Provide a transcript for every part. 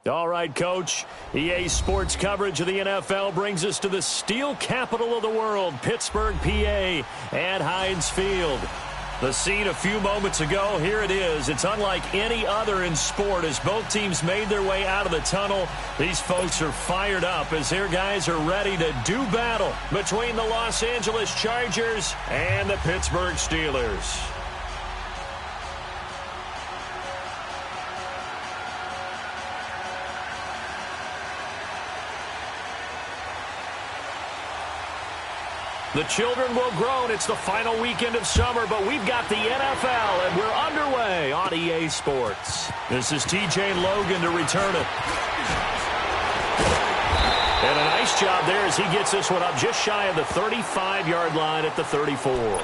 All right, Coach. EA Sports coverage of the NFL brings us to the steel capital of the world, Pittsburgh, PA, at Heinz Field. The scene a few moments ago, here it is. It's unlike any other in sport as both teams made their way out of the tunnel. These folks are fired up as their guys are ready to do battle between the Los Angeles Chargers and the Pittsburgh Steelers. The children will groan. It's the final weekend of summer, but we've got the NFL, and we're underway on EA Sports. This is TJ Logan to return it. And a nice job there as he gets this one up just shy of the 35-yard line at the 34.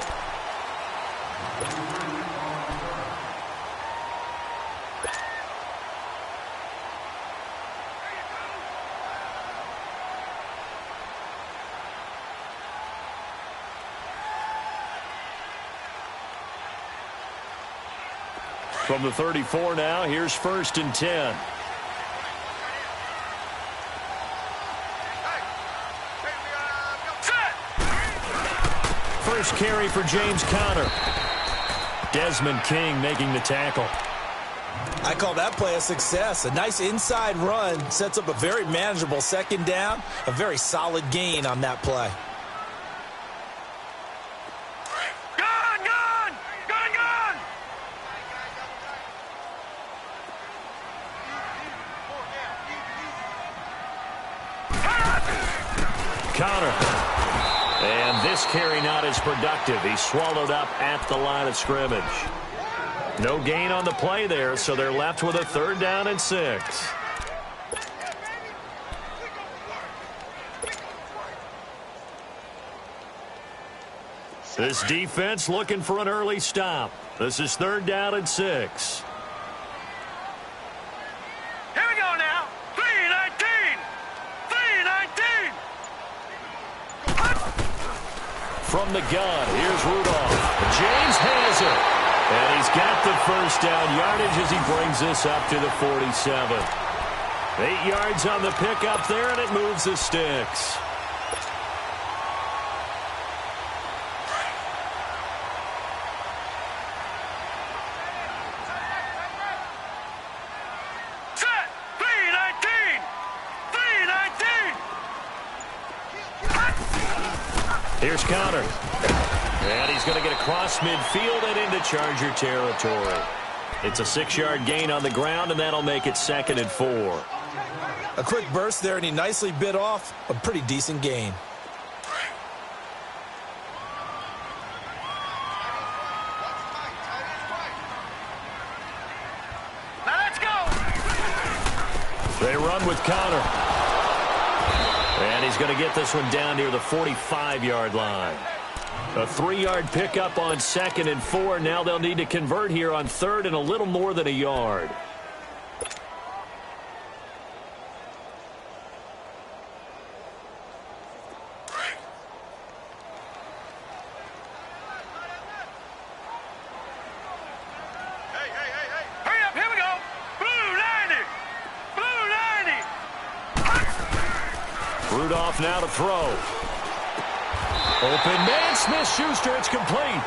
From the 34 now, here's 1st and 10. First carry for James Conner. Desmond King making the tackle. I call that play a success. A nice inside run sets up a very manageable 2nd down. A very solid gain on that play. Conner. And this carry not as productive. He's swallowed up at the line of scrimmage. No gain on the play there, so they're left with a 3rd down and 6. This defense looking for an early stop. This is 3rd down and 6. From the gun, here's Rudolph. James has it. And he's got the 1st down yardage as he brings this up to the 47. 8 yards on the pickup there, and it moves the sticks. Here's Conner. And he's going to get across midfield and into Charger territory. It's a 6-yard gain on the ground, and that'll make it 2nd and 4. A quick burst there, and he nicely bit off a pretty decent gain. Now let's go! They run with Conner. And he's going to get this one down near the 45-yard line. A 3-yard pickup on 2nd and 4. Now they'll need to convert here on 3rd and a little more than a yard. Rudolph now to throw. Open man, Smith-Schuster, it's complete.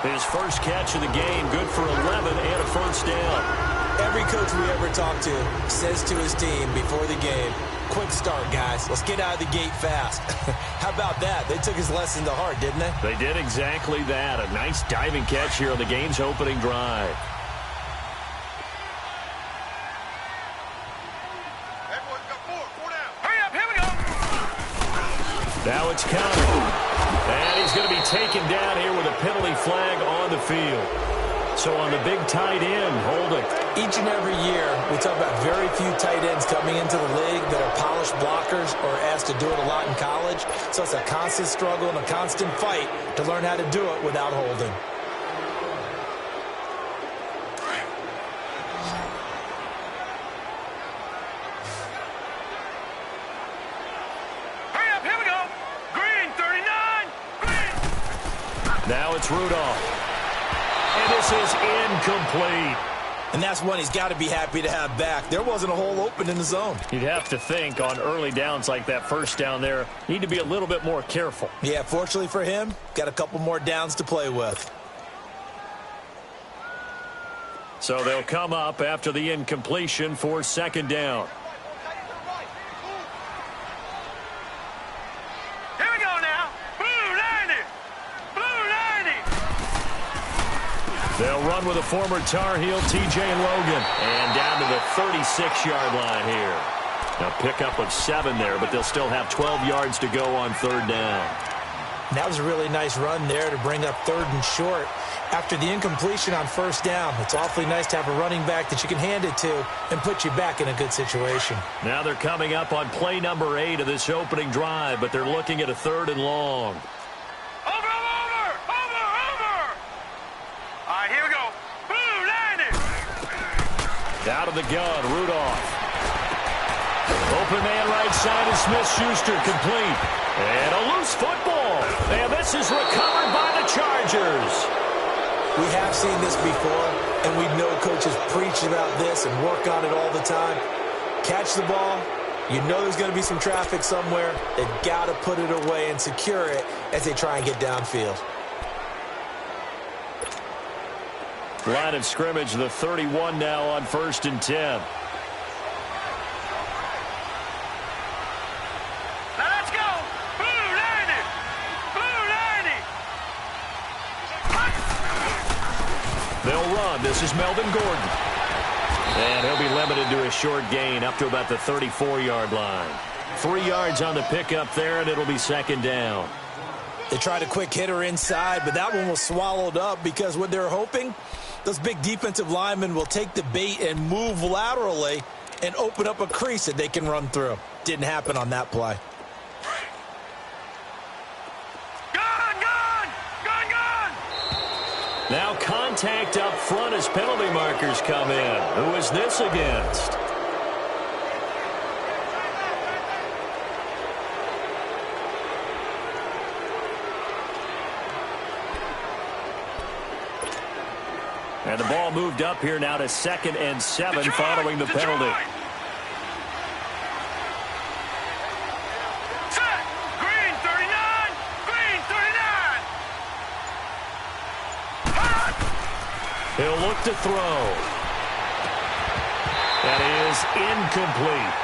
His first catch of the game, good for 11 and a 1st down. Every coach we ever talk to says to his team before the game, quick start, guys. Let's get out of the gate fast. How about that? They took his lesson to heart, didn't they? They did exactly that. A nice diving catch here on the game's opening drive. Now it's Conner. And he's going to be taken down here with a penalty flag on the field. So on the big tight end, holding. Each and every year, we talk about very few tight ends coming into the league that are polished blockers or asked to do it a lot in college. So it's a constant struggle and a constant fight to learn how to do it without holding. Now it's Rudolph. And this is incomplete. And that's one he's got to be happy to have back. There wasn't a hole open in the zone. You'd have to think on early downs like that first down there, need to be a little bit more careful. Yeah, fortunately for him, got a couple more downs to play with. So they'll come up after the incompletion for second down. Here we go now. Blue 90. Blue 90. They'll run with a former Tar Heel, TJ Logan. And down to the 36-yard line here. Now pickup of 7 there, but they'll still have 12 yards to go on third down. That was a really nice run there to bring up third and short. After the incompletion on first down, it's awfully nice to have a running back that you can hand it to and put you back in a good situation. Now they're coming up on play number 8 of this opening drive, but they're looking at a third and long. Over. All right, here we go. Blue 90. Out of the gun, Rudolph. Open man right side is Smith-Schuster, complete. And a loose football. And this is recovered by the Chargers. We have seen this before, and we know coaches preach about this and work on it all the time. Catch the ball. You know there's going to be some traffic somewhere. They've got to put it away and secure it as they try and get downfield. Line of scrimmage, the 31 now on 1st and 10. They'll run. This is Melvin Gordon. And he'll be limited to a short gain up to about the 34-yard line. 3 yards on the pickup there, and it'll be second down. They tried a quick hitter inside, but that one was swallowed up because what they're hoping, those big defensive linemen will take the bait and move laterally and open up a crease that they can run through. Didn't happen on that play. Now contact up front as penalty markers come in. Who is this against? And the ball moved up here now to 2nd and 7 following the penalty. He'll look to throw. That is incomplete.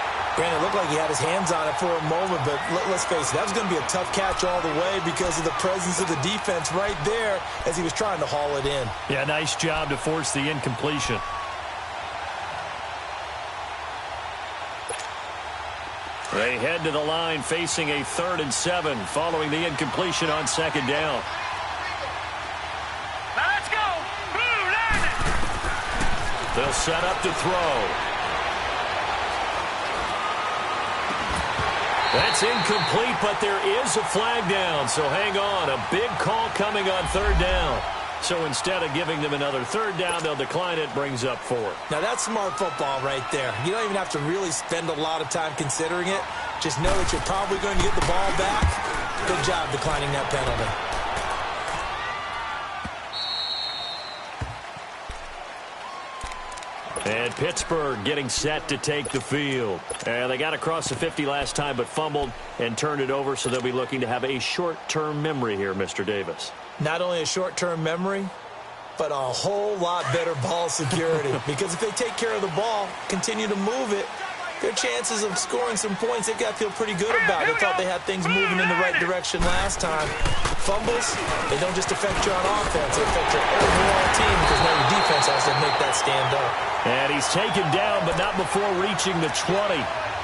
Granted, it looked like he had his hands on it for a moment, but let's face it, that was going to be a tough catch all the way because of the presence of the defense right there as he was trying to haul it in. Yeah, nice job to force the incompletion. They head to the line facing a 3rd and 7 following the incompletion on 2nd down. They'll set up to throw. That's incomplete, but there is a flag down, so hang on. A big call coming on 3rd down. So instead of giving them another 3rd down, they'll decline it, brings up 4th. Now that's smart football right there. You don't even have to really spend a lot of time considering it. Just know that you're probably going to get the ball back. Good job declining that penalty. And Pittsburgh getting set to take the field. They got across the 50 last time but fumbled and turned it over, so they'll be looking to have a short-term memory here, Mr. Davis. Not only a short-term memory, but a whole lot better ball security. Because if they take care of the ball, continue to move it, their chances of scoring some points, they've got to feel pretty good about it. They thought they had things moving in the right direction last time. Fumbles, they don't just affect you on offense, they affect your overall team because now your defense has to make that stand up. And he's taken down, but not before reaching the 20.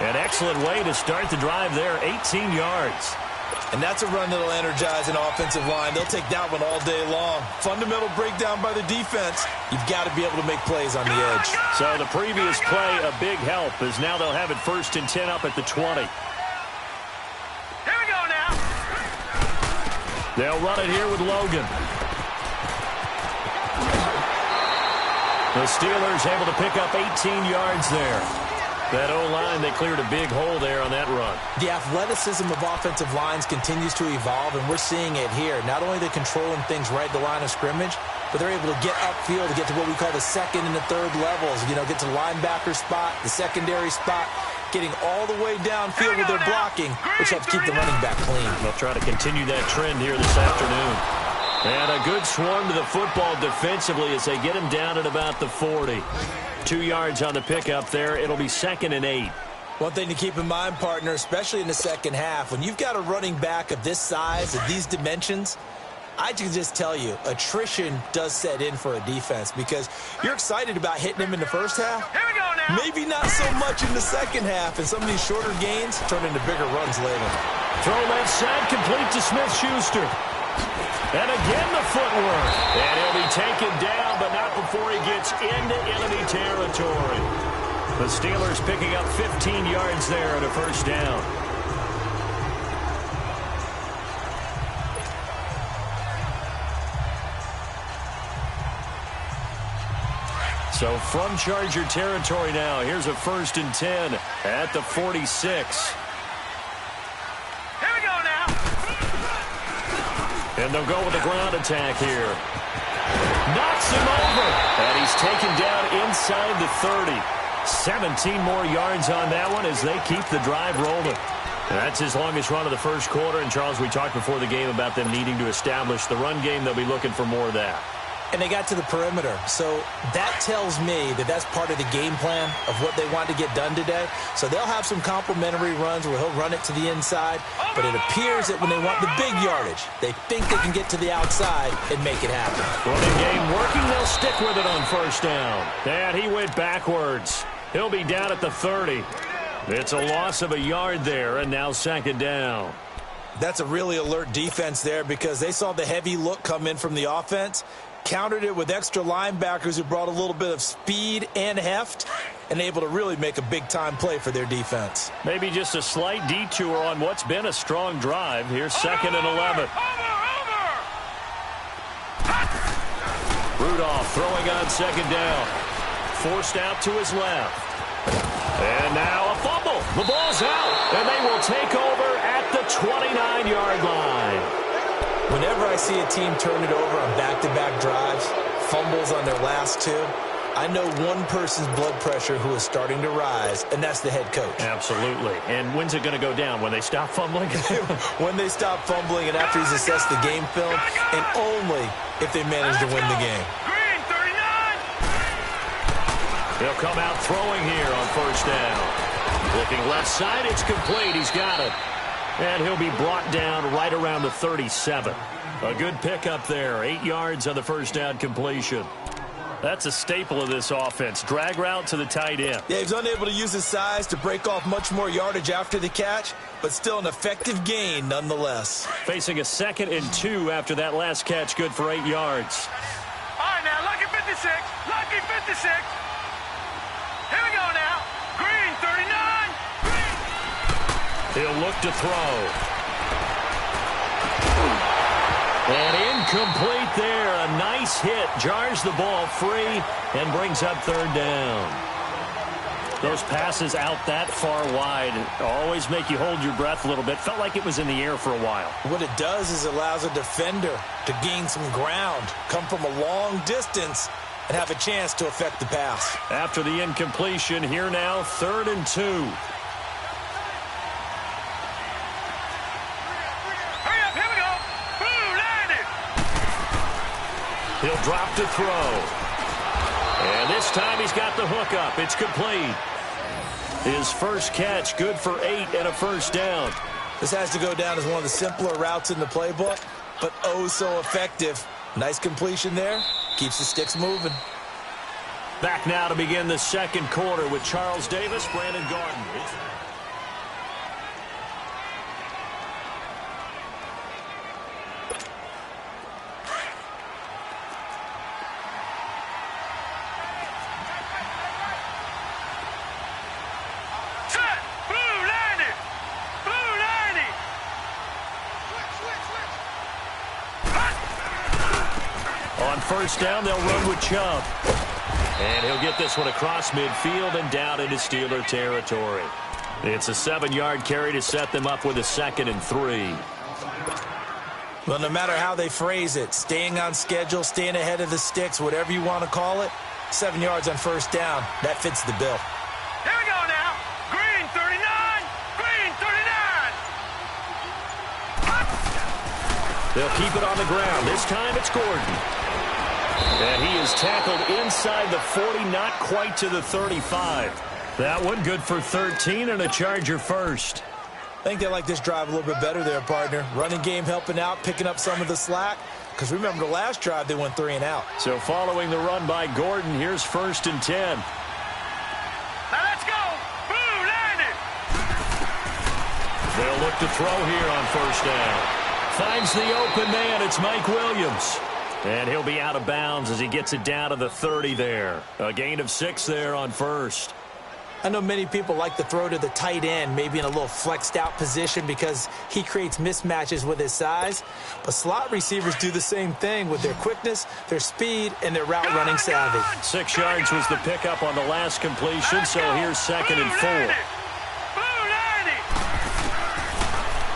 An excellent way to start the drive there, 18 yards. And that's a run that'll energize an offensive line. They'll take that one all day long. Fundamental breakdown by the defense. You've got to be able to make plays on the edge. So the previous play, a big help, as now they'll have it 1st and 10 up at the 20. Here we go now. They'll run it here with Logan. The Steelers able to pick up 18 yards there. That O-line, they cleared a big hole there on that run. The athleticism of offensive lines continues to evolve, and we're seeing it here. Not only are they controlling things right at the line of scrimmage, but they're able to get upfield to get to what we call the second and the third levels. You know, get to the linebacker spot, the secondary spot, getting all the way downfield with their blocking, which helps keep the running back clean. They'll try to continue that trend here this afternoon. And a good swarm to the football defensively as they get him down at about the 40. 2 yards on the pickup there. It'll be 2nd and 8. One thing to keep in mind, partner, especially in the second half, when you've got a running back of this size, of these dimensions, I can just tell you, attrition does set in for a defense because you're excited about hitting him in the first half. Here we go now. Maybe not so much in the second half, and some of these shorter gains turn into bigger runs later. Throw left side, complete to Smith-Schuster. And again the footwork. And he'll be taken down, but not before he gets into enemy territory. The Steelers picking up 15 yards there and a first down. So from Charger territory now, here's a 1st and 10 at the 46. And they'll go with a ground attack here. Knocks him over. And he's taken down inside the 30. 17 more yards on that one as they keep the drive rolling. And that's his longest run of the first quarter. And, Charles, we talked before the game about them needing to establish the run game. They'll be looking for more of that. And they got to the perimeter. So that tells me that that's part of the game plan of what they want to get done today. So they'll have some complementary runs where he'll run it to the inside. But it appears that when they want the big yardage, they think they can get to the outside and make it happen. Running game working. They'll stick with it on first down. And he went backwards. He'll be down at the 30. It's a loss of a yard there, and now 2nd down. That's a really alert defense there because they saw the heavy look come in from the offense, countered it with extra linebackers who brought a little bit of speed and heft, and able to really make a big-time play for their defense. Maybe just a slight detour on what's been a strong drive. Here's 2nd and 11. Rudolph throwing on 2nd down. Forced out to his left. And now a fumble. The ball's out, and they will take over at the 29-yard line. Whenever I see a team turn it over on back-to-back drives, fumbles on their last 2, I know one person's blood pressure who is starting to rise, and that's the head coach. Absolutely. And when's it going to go down? When they stop fumbling? When they stop fumbling and after he's assessed the game film, and only if they manage to win the game. Green, 39. They'll come out throwing here on first down. Looking left side, it's complete. He's got it. And he'll be brought down right around the 37. A good pickup there. 8 yards on the first down completion. That's a staple of this offense. Drag route to the tight end. Yeah, he's unable to use his size to break off much more yardage after the catch, but still an effective gain nonetheless. Facing a 2nd and 2 after that last catch, good for 8 yards. All right, now, lucky 56. Lucky 56. Here we go now. Green, 39. He'll look to throw. And incomplete there. A nice hit. Jars the ball free and brings up 3rd down. Those passes out that far wide always make you hold your breath a little bit. Felt like it was in the air for a while. What it does is it allows a defender to gain some ground, come from a long distance, and have a chance to affect the pass. After the incompletion, here now, 3rd and 2. He'll drop to throw. And this time he's got the hook up. It's complete. His first catch, good for 8 and a first down. This has to go down as one of the simpler routes in the playbook, but oh so effective. Nice completion there. Keeps the sticks moving. Back now to begin the second quarter with Charles Davis, Brandon Garden. First down, they'll run with Chubb. And he'll get this one across midfield and down into Steeler territory. It's a 7-yard carry to set them up with a 2nd and 3. Well, no matter how they phrase it, staying on schedule, staying ahead of the sticks, whatever you want to call it, 7 yards on first down, that fits the bill. Here we go now. Green 39. Green 39. They'll keep it on the ground. This time it's Gordon. And he is tackled inside the 40, not quite to the 35. That one good for 13 and a Charger first. I think they like this drive a little bit better there, partner. Running game helping out, picking up some of the slack. Because remember, the last drive, they went 3 and out. So following the run by Gordon, here's 1st and 10. Now let's go. Blue, land it. They'll look to throw here on 1st down. Finds the open man. It's Mike Williams. And he'll be out of bounds as he gets it down to the 30 there. A gain of 6 there on 1st. I know many people like to throw to the tight end, maybe in a little flexed out position because he creates mismatches with his size. But slot receivers do the same thing with their quickness, their speed, and their route running savvy. 6 yards was the pickup on the last completion, so here's 2nd and 4.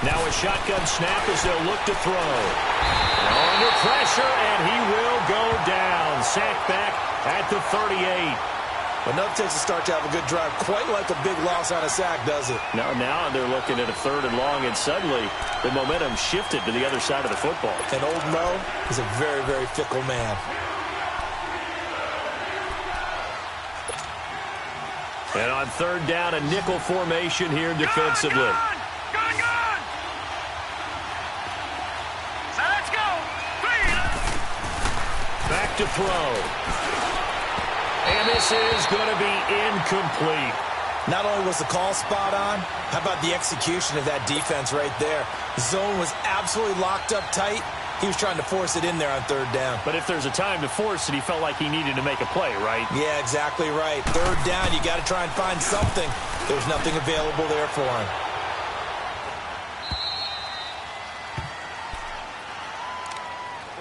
Now a shotgun snap as they'll look to throw. Under pressure, and he will go down. Sacked back at the 38. Enough takes to start to have a good drive. Quite like a big loss on a sack, does it? Now they're looking at a 3rd and long, and suddenly the momentum shifted to the other side of the football. And old Mo is a very, very fickle man. And on 3rd down, a nickel formation here defensively. Gun. Now let's go. Back to throw. And this is going to be incomplete. Not only was the call spot on, how about the execution of that defense right there? The zone was absolutely locked up tight. He was trying to force it in there on 3rd down. But if there's a time to force it, he felt like he needed to make a play, right? Yeah, exactly right. 3rd down, you got to try and find something. There's nothing available there for him.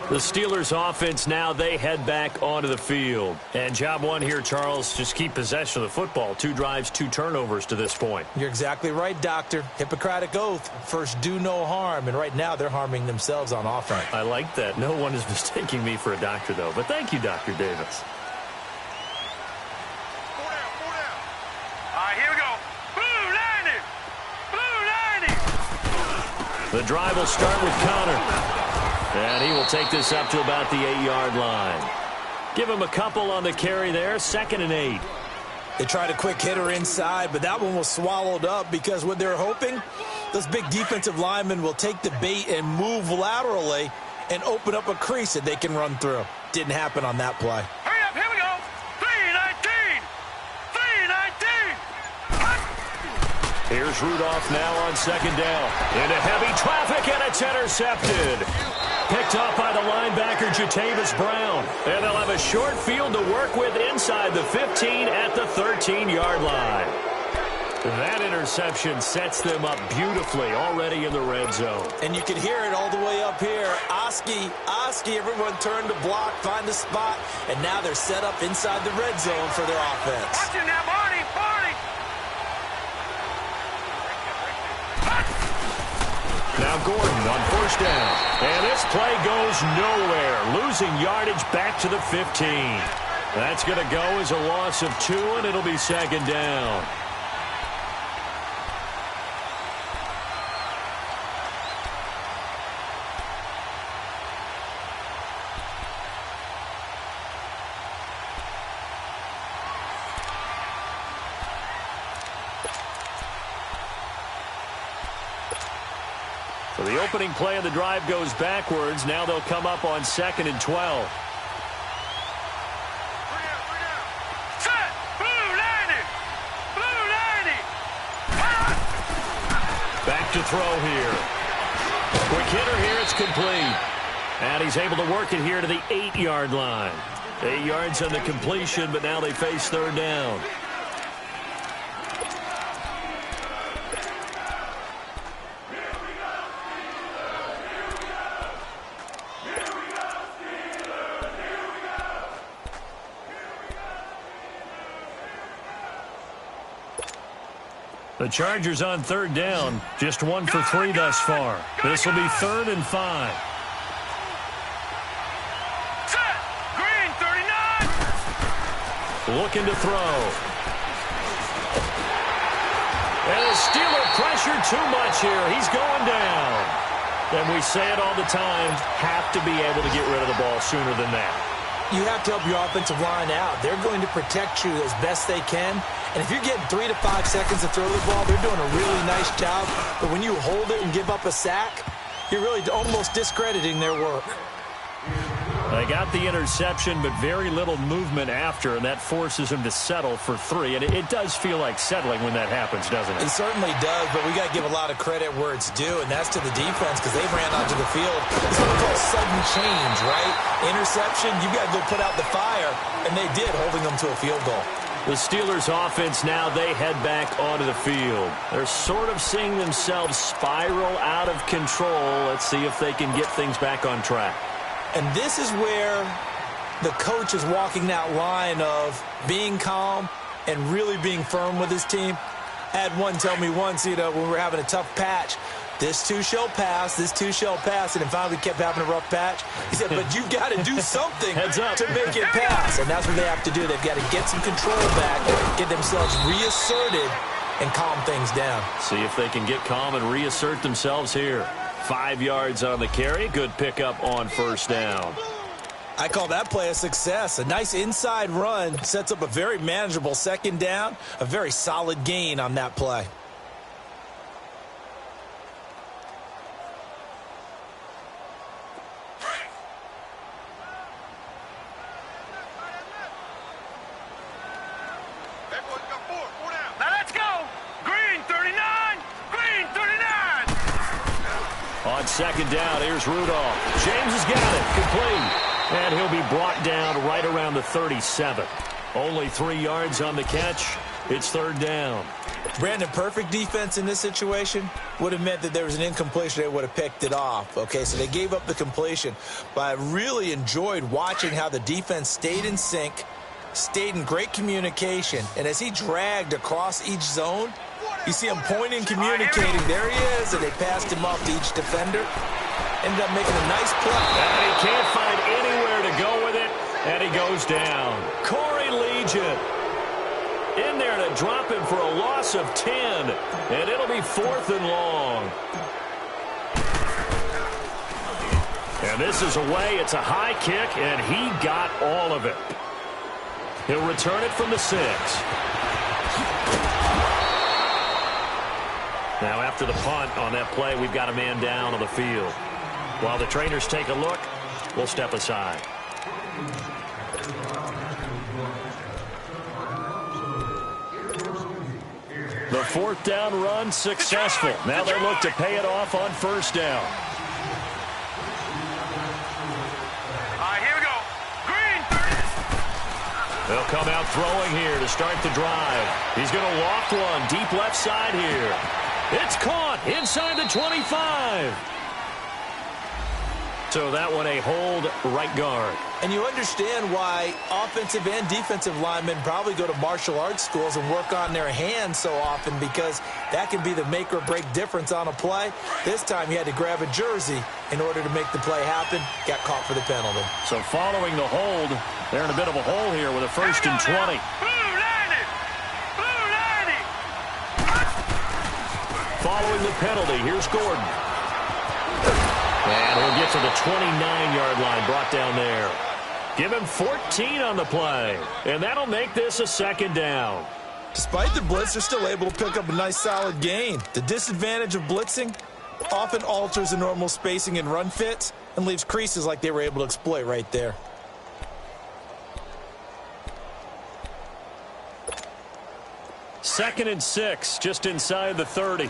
The Steelers offense now, they head back onto the field. And job one here, Charles, just keep possession of the football. 2 drives, 2 turnovers to this point. You're exactly right, Doctor. Hippocratic oath. First, do no harm. And right now, they're harming themselves on offense. I like that. No one is mistaking me for a doctor, though. But thank you, Dr. Davis. All right, here we go. Blue, land it. Blue, land it. The drive will start with Connor. And he will take this up to about the 8-yard line. Give him a couple on the carry there. 2nd and 8. They tried a quick hitter inside, but that one was swallowed up because what they're hoping, those big defensive linemen will take the bait and move laterally and open up a crease that they can run through. Didn't happen on that play. Hurry up, here we go. 3-19. 3-19. Here's Rudolph now on 2nd down. Into heavy traffic, and it's intercepted. Picked up by the linebacker, Jatavis Brown. And they'll have a short field to work with inside the 15 at the 13-yard line. That interception sets them up beautifully already in the red zone. And you can hear it all the way up here. Oski, everyone turned to block, find a spot, and now they're set up inside the red zone for their offense. Watch it now, Barney. Now Gordon on 1st down. And this play goes nowhere. Losing yardage back to the 15. That's going to go as a loss of 2, and it'll be 2nd down. So the opening play of the drive goes backwards. Now they'll come up on 2nd and 12. Set. Blue, landing. Blue, landing. Back to throw here. Quick hitter here. It's complete. And he's able to work it here to the 8-yard line. 8 yards on the completion, but now they face 3rd down. The Chargers on third down, just 1 for 3 thus far. This will be 3rd and 5. Set. Green, 39. Looking to throw. And the Steeler pressure too much here. He's going down. And we say it all the time, have to be able to get rid of the ball sooner than that. You have to help your offensive line out. They're going to protect you as best they can. And if you're getting 3 to 5 seconds to throw the ball, they're doing a really nice job. But when you hold it and give up a sack, you're really almost discrediting their work. They got the interception, but very little movement after, and that forces them to settle for 3. And it does feel like settling when that happens, doesn't it? It certainly does, but we got to give a lot of credit where it's due, and that's to the defense because they ran onto the field. It's what we call sudden change, right? Interception, you got to go put out the fire, and they did, holding them to a field goal. The Steelers offense now, they head back onto the field. They're sort of seeing themselves spiral out of control. Let's see if they can get things back on track. And this is where the coach is walking that line of being calm and really being firm with his team. I had one tell me once, when we were having a tough patch, this too shall pass, this too shall pass, and then finally we kept having a rough patch. He said, but you've got to do something to make it pass, and that's what they have to do. They've got to get some control back, get themselves reasserted, and calm things down. See if they can get calm and reassert themselves here. 5 yards on the carry. Good pickup on first down. I call that play a success. A nice inside run sets up a very manageable second down. A very solid gain on that play. Now let's go. Green, 39. Green, 39. On second down, here's Rudolph. James has got it. Complete. And he'll be brought down right around the 37. Only 3 yards on the catch. It's third down. Brandon, perfect defense in this situation would have meant that there was an incompletion. They would have picked it off. Okay, so they gave up the completion. But I really enjoyed watching how the defense stayed in sync, stayed in great communication. And as he dragged across each zone, you see him pointing, communicating. There he is, and they passed him off to each defender. Ended up making a nice play. And he can't find anywhere to go with it, and he goes down. Corey Legion in there to drop him for a loss of 10, and it'll be 4th and long. And this is away. It's a high kick, and he got all of it. He'll return it from the 6. Now after the punt on that play, we've got a man down on the field. While the trainers take a look, we'll step aside. The 4th down run successful. Now they look to pay it off on first down. All right, here we go. Green, 30. They'll come out throwing here to start the drive. He's going to loft one deep left side here. It's caught inside the 25. So that one a hold right guard. And you understand why offensive and defensive linemen probably go to martial arts schools and work on their hands so often, because that can be the make or break difference on a play. This time he had to grab a jersey in order to make the play happen. Got caught for the penalty. So following the hold, they're in a bit of a hole here with a 1st and 20. Blue 90. Blue 90. Following the penalty, here's Gordon. And he'll get to the 29-yard line, brought down there. Give him 14 on the play, and that'll make this a 2nd down. Despite the blitz, they're still able to pick up a nice solid gain. The disadvantage of blitzing often alters the normal spacing and run fits and leaves creases like they were able to exploit right there. Second and 6, just inside the 30.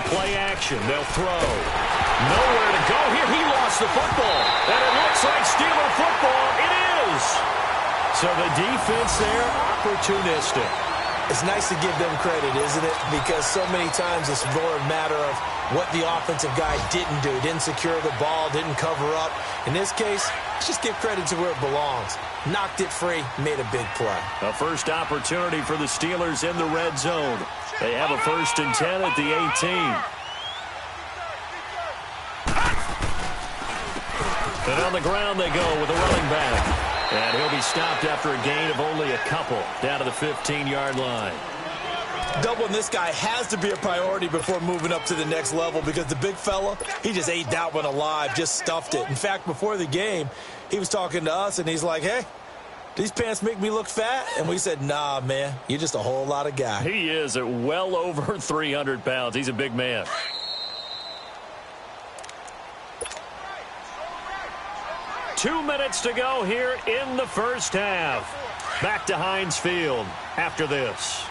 Play action. They'll throw. Nowhere to go here. He lost the football. And it looks like Steeler football. It is. So the defense there, opportunistic. It's nice to give them credit, isn't it? Because so many times it's more a matter of what the offensive guy didn't do. Didn't secure the ball, didn't cover up. In this case, let's just give credit to where it belongs. Knocked it free, made a big play. A first opportunity for the Steelers in the red zone. They have a 1st and 10 at the 18. And on the ground they go with a running back. And he'll be stopped after a gain of only a couple down to the 15-yard line. Doubling this guy has to be a priority before moving up to the next level because the big fella, he just ate that one alive, just stuffed it. In fact, before the game, he was talking to us, and he's like, hey, these pants make me look fat? And we said, nah, man, you're just a whole lot of guy. He is at well over 300 pounds. He's a big man. Two minutes to go here in the first half. Back to Heinz Field after this.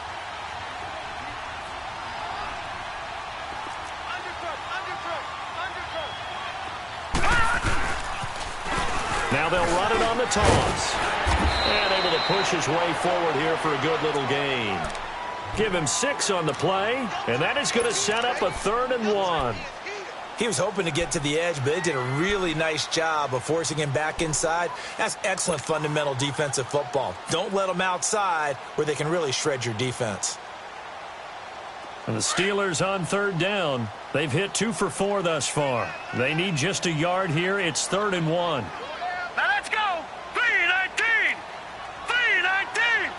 Now they'll run it on the toss. And able to push his way forward here for a good little gain. Give him 6 on the play, and that is going to set up a 3rd and 1. He was hoping to get to the edge, but they did a really nice job of forcing him back inside. That's excellent fundamental defensive football. Don't let them outside where they can really shred your defense. And the Steelers on 3rd down. They've hit 2 for 4 thus far. They need just a yard here. It's 3rd and 1. Now let's go. 3-19. 3-19.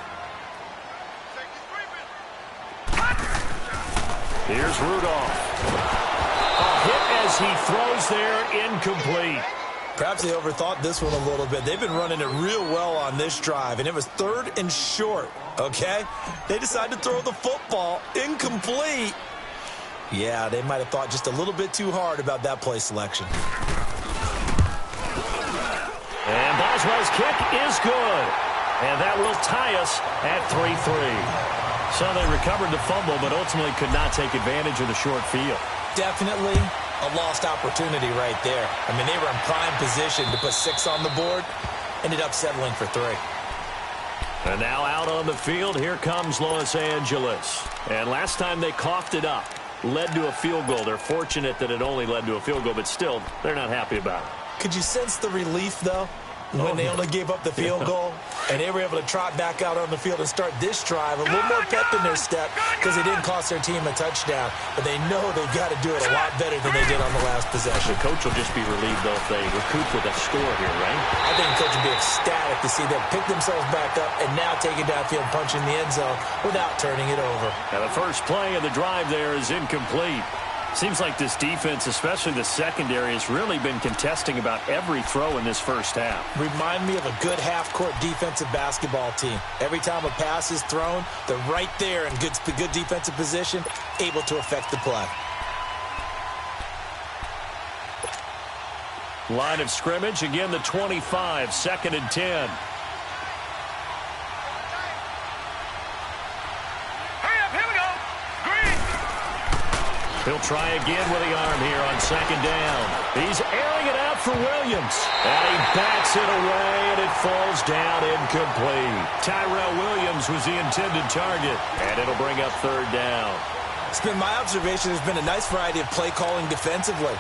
Here's Rudolph. As he throws there, incomplete. Perhaps they overthought this one a little bit. They've been running it real well on this drive, and it was 3rd and short, okay? They decided to throw the football incomplete. Yeah, they might have thought just a little bit too hard about that play selection. And Boswell's kick is good. And that will tie us at 3-3. So they recovered the fumble, but ultimately could not take advantage of the short field. Definitely a lost opportunity right there. I mean, they were in prime position to put 6 on the board. Ended up settling for 3. And now out on the field, here comes Los Angeles. And last time they coughed it up, led to a field goal. They're fortunate that it only led to a field goal, but still, they're not happy about it. Could you sense the relief, though, when they only gave up the field goal and they were able to trot back out on the field and start this drive? A little more pep in their step because they didn't cost their team a touchdown, but they know they've got to do it a lot better than they did on the last possession. The coach will just be relieved, though, if they recoup with a score here, right? I think the coach will be ecstatic to see them pick themselves back up and now take it downfield and punch in the end zone without turning it over. And the first play of the drive there is incomplete. Seems like this defense, especially the secondary, has really been contesting about every throw in this first half. Remind me of a good half-court defensive basketball team. Every time a pass is thrown, they're right there in good defensive position, able to affect the play. Line of scrimmage, again the 25, 2nd and 10. He'll try again with the arm here on 2nd down. He's airing it out for Williams. And he bats it away, and it falls down incomplete. Tyrell Williams was the intended target, and it'll bring up 3rd down. It's been my observation there's been a nice variety of play calling defensively.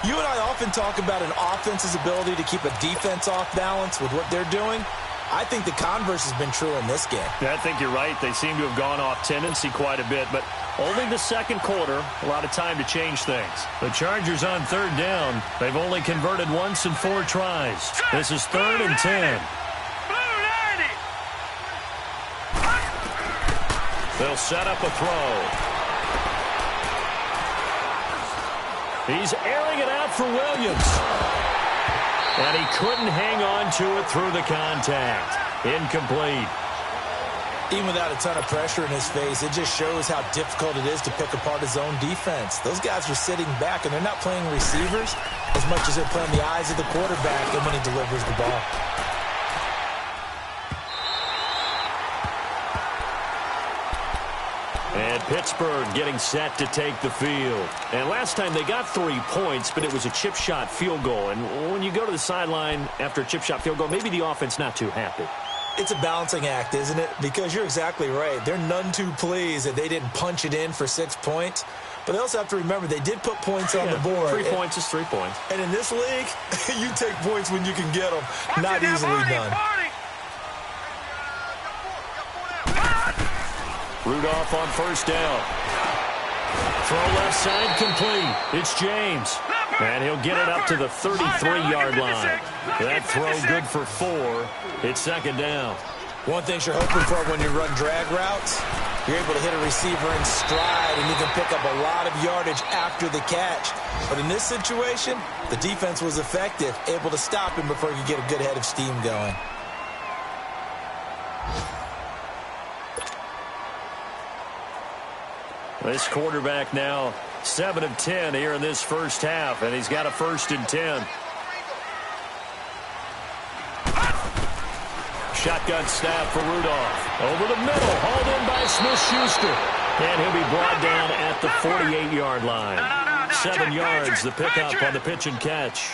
You and I often talk about an offense's ability to keep a defense off balance with what they're doing. I think the converse has been true in this game. Yeah, I think you're right. They seem to have gone off tendency quite a bit, but only the 2nd quarter, a lot of time to change things. The Chargers on 3rd down. They've only converted once in 4 tries. This is 3rd and 10. They'll set up a throw. He's airing it out for Williams. And he couldn't hang on to it through the contact. Incomplete. Even without a ton of pressure in his face, it just shows how difficult it is to pick apart his own defense. Those guys are sitting back, and they're not playing receivers as much as they're playing the eyes of the quarterback and when he delivers the ball. And Pittsburgh getting set to take the field. And last time they got 3 points, but it was a chip shot field goal. And when you go to the sideline after a chip shot field goal, maybe the offense not too happy. It's a balancing act, isn't it? Because you're exactly right. They're none too pleased that they didn't punch it in for 6 points. But they also have to remember they did put points on the board. 3 points is 3 points. And in this league, you take points when you can get them. Not easily done. Rudolph on first down. Throw left side complete. It's James. And he'll get it up to the 33-yard line. That throw good for 4. It's second down. One thing you're hoping for when you run drag routes, you're able to hit a receiver in stride, and you can pick up a lot of yardage after the catch. But in this situation, the defense was effective, able to stop him before he could get a good head of steam going. This quarterback now 7 of 10 here in this first half, and he's got a 1st and 10. Shotgun snap for Rudolph. Over the middle, hauled in by Smith-Schuster. And he'll be brought down at the 48-yard line. 7 yards, the pickup on the pitch and catch.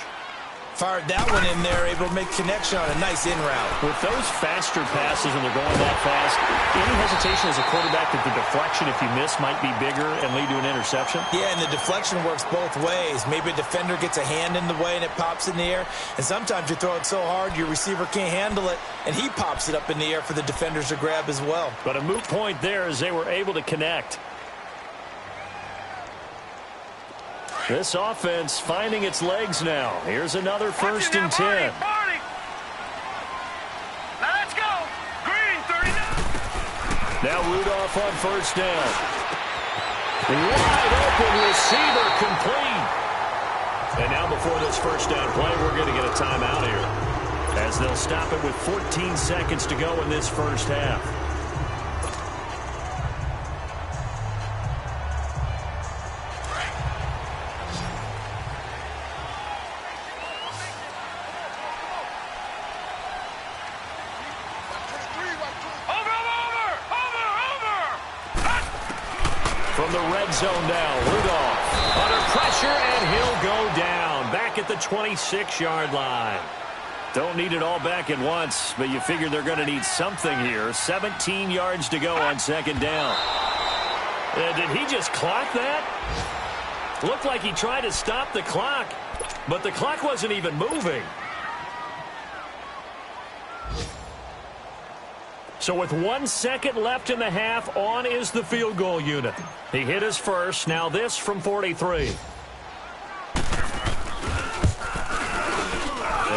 Fired that one in there, able to make connection on a nice in route. With those faster passes when they're going that fast, any hesitation as a quarterback that the deflection, if you miss, might be bigger and lead to an interception? Yeah, and the deflection works both ways. Maybe a defender gets a hand in the way and it pops in the air. And sometimes you throw it so hard your receiver can't handle it, and he pops it up in the air for the defenders to grab as well. But a moot point there as they were able to connect. This offense finding its legs now. Here's another 1st and 10. Now let's go. Green, 39. Now Rudolph on first down. Wide open receiver complete. And now before this first down play, we're going to get a timeout here, as they'll stop it with 14 seconds to go in this first half. From the red zone now, Rudolph under pressure, and he'll go down back at the 26-yard line. Don't need it all back at once, but you figure they're going to need something here. 17 yards to go on second down. Did he just clock that? Looked like he tried to stop the clock, but the clock wasn't even moving. So with 1 second left in the half, on is the field goal unit. He hit his first. Now this from 43.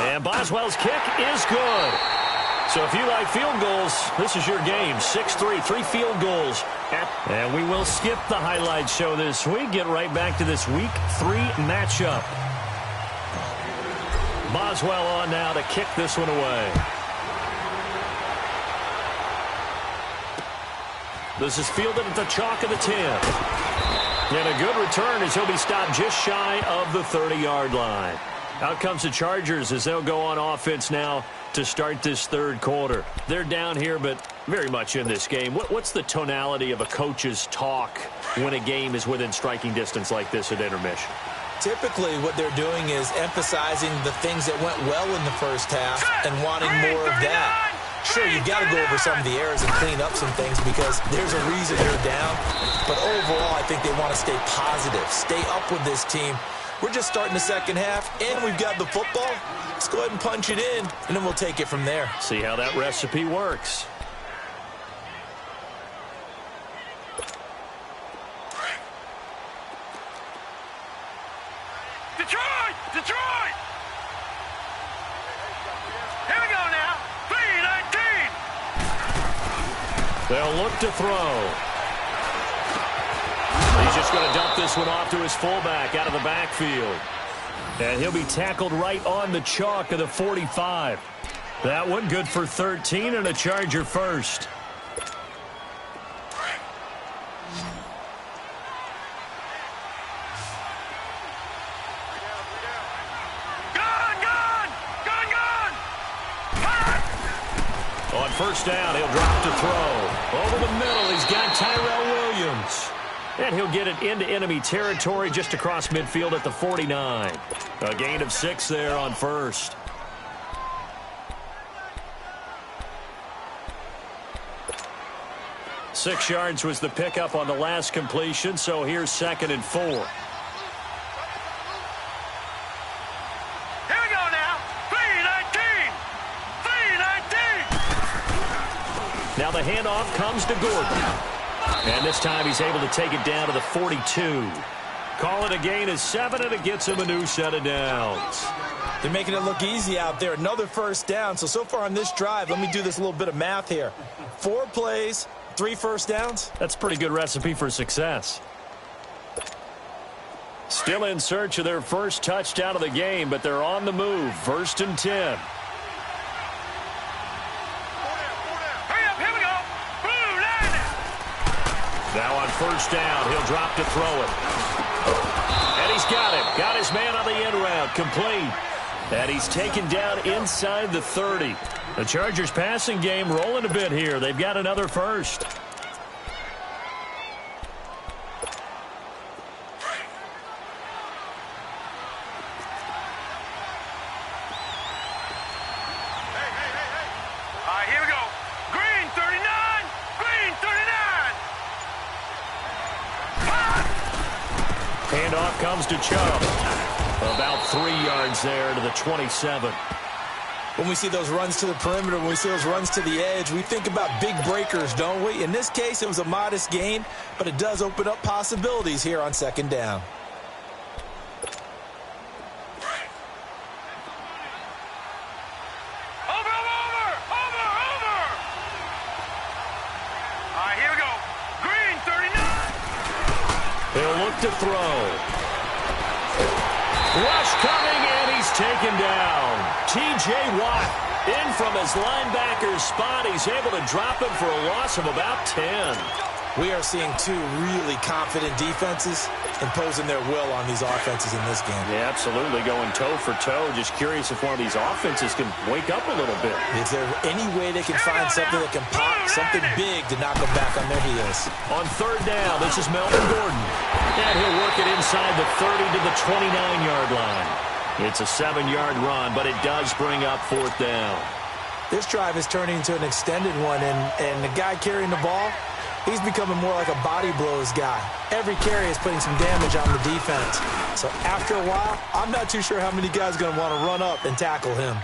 And Boswell's kick is good. So if you like field goals, this is your game. 6-3, 3 field goals. And we will skip the highlight show this week. Get right back to this Week 3 matchup. Boswell on now to kick this one away. This is fielded at the chalk of the 10. And a good return as he'll be stopped just shy of the 30-yard line. Out comes the Chargers as they'll go on offense now to start this third quarter. They're down here, but very much in this game. What's the tonality of a coach's talk when a game is within striking distance like this at intermission? Typically, what they're doing is emphasizing the things that went well in the first half and wanting more of that. Sure, you've got to go over some of the errors and clean up some things because there's a reason they're down. But overall, I think they want to stay positive, stay up with this team. We're just starting the second half, and we've got the football. Let's go ahead and punch it in, and then we'll take it from there. See how that recipe works. Detroit! Detroit! Here we go now. 3-19. They'll look to throw. He's just going to dump this one off to his fullback out of the backfield. And he'll be tackled right on the chalk of the 45. That one good for 13 and a Charger first. On first down, he'll drop to throw. Over the middle, he's got Tyrell Williams. And he'll get it into enemy territory just across midfield at the 49. A gain of 6 there on first. 6 yards was the pickup on the last completion, so here's 2nd and 4. Here we go now. 3-19. 3-19. Now the handoff comes to Gordon. And this time he's able to take it down to the 42. Call it a gain of 7, and it gets him a new set of downs. They're making it look easy out there. Another first down. So far on this drive, let me do this little bit of math here. 4 plays, 3 first downs. That's a pretty good recipe for success. Still in search of their first touchdown of the game, but they're on the move. 1st and 10. Hurry up, here we go. Blue line it. Now on 1st down, he'll drop to throw it. And he's got him. Got his man on the end route. Complete. And he's taken down inside the 30. The Chargers passing game rolling a bit here. They've got another first. All right, here we go. Green 39. Green 39. Handoff comes to Chubb. About 3 yards there to the 27. When we see those runs to the perimeter, when we see those runs to the edge, we think about big breakers, don't we? In this case, it was a modest gain, but it does open up possibilities here on 2nd down. Over. All right, here we go. Green 39. He'll look to throw. Rush coming, and he's taken down. T.J. Watt in from his linebacker's spot. He's able to drop him for a loss of about 10. We are seeing 2 really confident defenses imposing their will on these offenses in this game. Yeah, absolutely, going toe for toe. Just curious if one of these offenses can wake up a little bit. Is there any way they can find something that can pop, something big to knock them back on their heels? On 3rd down, this is Melvin Gordon. And he'll work it inside the 30 to the 29-yard line. It's a 7-yard run, but it does bring up 4th down. This drive is turning into an extended one, and the guy carrying the ball, he's becoming more like a body blows guy. Every carry is putting some damage on the defense. So after a while, I'm not too sure how many guys are going to want to run up and tackle him.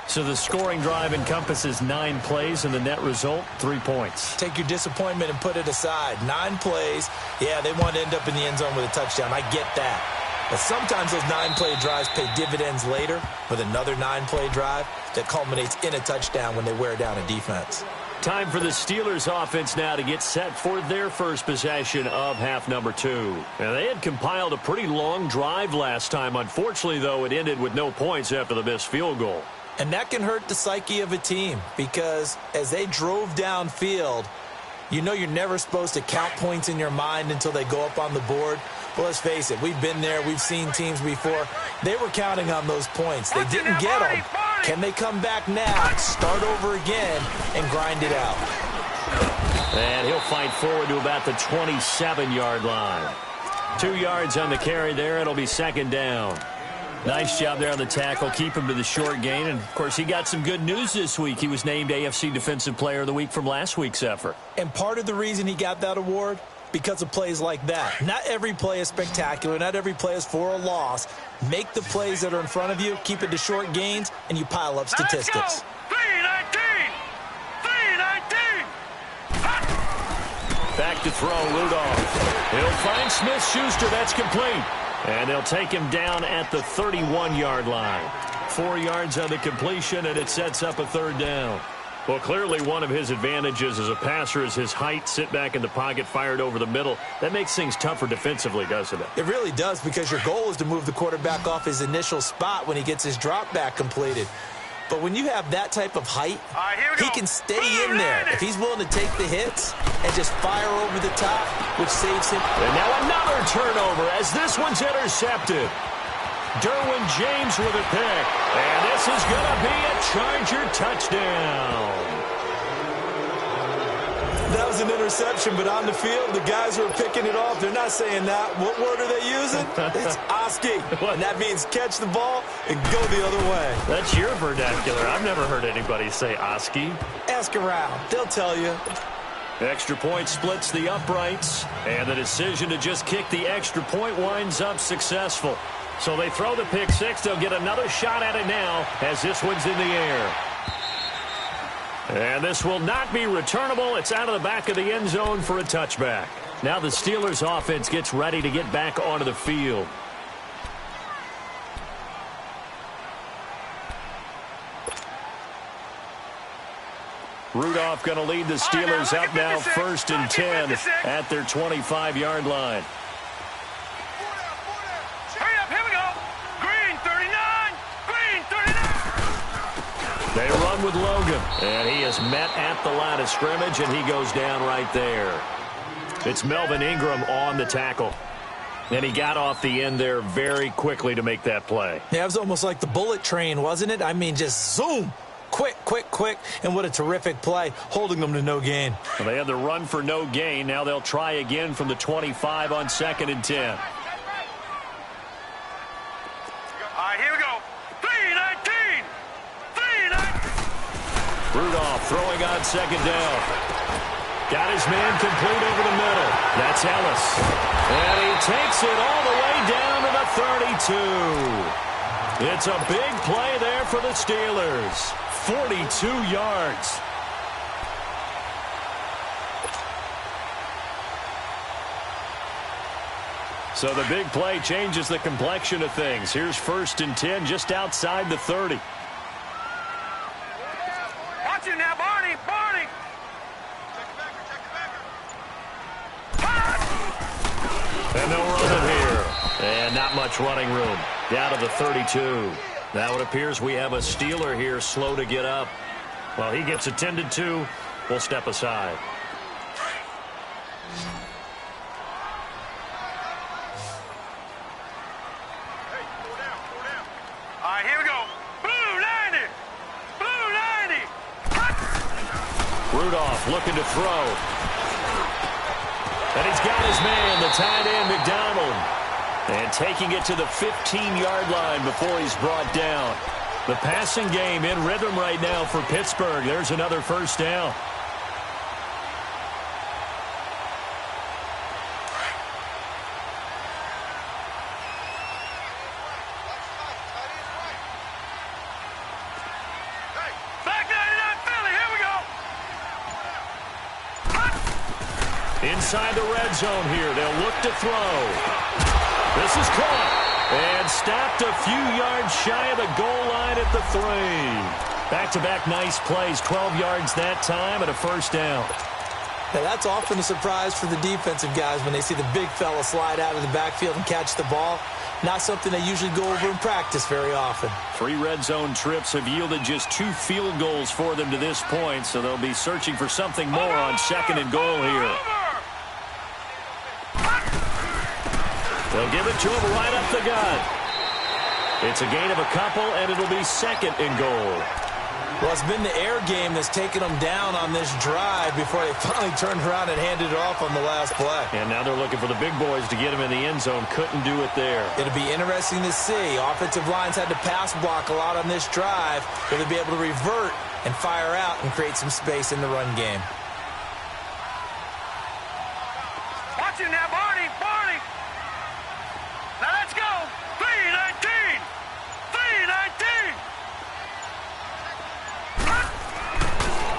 So the scoring drive encompasses 9 plays, and the net result, 3 points. Take your disappointment and put it aside. 9 plays. Yeah, they want to end up in the end zone with a touchdown. I get that. But sometimes those 9-play drives pay dividends later with another 9-play drive that culminates in a touchdown when they wear down a defense. Time for the Steelers offense now to get set for their first possession of half number 2. Now, they had compiled a pretty long drive last time. Unfortunately, though, it ended with no points after the missed field goal. And that can hurt the psyche of a team because as they drove downfield, you know you're never supposed to count points in your mind until they go up on the board. Well, let's face it, we've been there. We've seen teams before. They were counting on those points. They didn't get them. Can they come back now, start over again, and grind it out? And he'll fight forward to about the 27-yard line. 2 yards on the carry there. It'll be 2nd down. Nice job there on the tackle. Keep him to the short gain. And, of course, he got some good news this week. He was named AFC Defensive Player of the Week from last week's effort. And part of the reason he got that award, because of plays like that. Not every play is spectacular. Not every play is for a loss. Make the plays that are in front of you, keep it to short gains, and you pile up statistics. Let's go. 3-19. 3-19. Back to throw, Rudolph. He'll find Smith-Schuster. That's complete. And they'll take him down at the 31-yard line. 4 yards on the completion, and it sets up a 3rd down. Well, clearly one of his advantages as a passer is his height. Sit back in the pocket, fired over the middle. That makes things tougher defensively, doesn't it? It really does, because your goal is to move the quarterback off his initial spot when he gets his drop back completed. But when you have that type of height, he can stay in there if he's willing to take the hits and just fire over the top, which saves him. And now another turnover as this one's intercepted. Derwin James with a pick. And this is going to be a Charger touchdown. That was an interception, but on the field, the guys who are picking it off, they're not saying that. What word are they using? It's Oski. And that means catch the ball and go the other way. That's your vernacular. I've never heard anybody say Oski. Ask around. They'll tell you. Extra point splits the uprights, and the decision to just kick the extra point winds up successful. So they throw the pick six. They'll get another shot at it now as this one's in the air. And this will not be returnable. It's out of the back of the end zone for a touchback. Now the Steelers offense gets ready to get back onto the field. Rudolph going to lead the Steelers up now 1st and 10 at their 25-yard line. Hurry up, here we go. Green 39, Green 39. They run with Logan, and he is met at the line of scrimmage, and he goes down right there. It's Melvin Ingram on the tackle. And he got off the end there very quickly to make that play. Yeah, it was almost like the bullet train, wasn't it? I mean, just zoom. Quick, quick, quick, and what a terrific play, holding them to no gain. Well, they had the run for no gain. Now they'll try again from the 25 on 2nd and 10. All right, here we go. 3-19. 3-19. Rudolph throwing on 2nd down. Got his man complete over the middle. That's Ellis. And he takes it all the way down to the 32. It's a big play there for the Steelers. 42 yards. So the big play changes the complexion of things. Here's 1st and 10 just outside the 30. Watch it now, Barney. Barney. And they'll run it here. And not much running room. Down to the 32. Now it appears we have a Steeler here slow to get up. Well, he gets attended to. We'll step aside. All right, here we go. Blue 90. Blue 90. Rudolph looking to throw. And he's got his man, the tight end, McDonald. And taking it to the 15-yard line before he's brought down. The passing game in rhythm right now for Pittsburgh. There's another 1st down. Back 99 Philly, here we go. Inside the red zone here. They'll look to throw. This is caught and stopped a few yards shy of the goal line at the 3. Back-to-back nice plays, 12 yards that time and a 1st down. Now, that's often a surprise for the defensive guys when they see the big fella slide out of the backfield and catch the ball. Not something they usually go over in practice very often. 3 red zone trips have yielded just 2 field goals for them to this point, so they'll be searching for something more on 2nd and goal here. They'll give it to him right up the gut. It's a gain of a couple, and it'll be 2nd and goal. Well, it's been the air game that's taken them down on this drive before they finally turned around and handed it off on the last play. And now they're looking for the big boys to get him in the end zone. Couldn't do it there. It'll be interesting to see. Offensive lines had to pass block a lot on this drive. Will they be able to revert and fire out and create some space in the run game? Watch it now, Barney. Barney. Now let's go. 3-19. 3-19.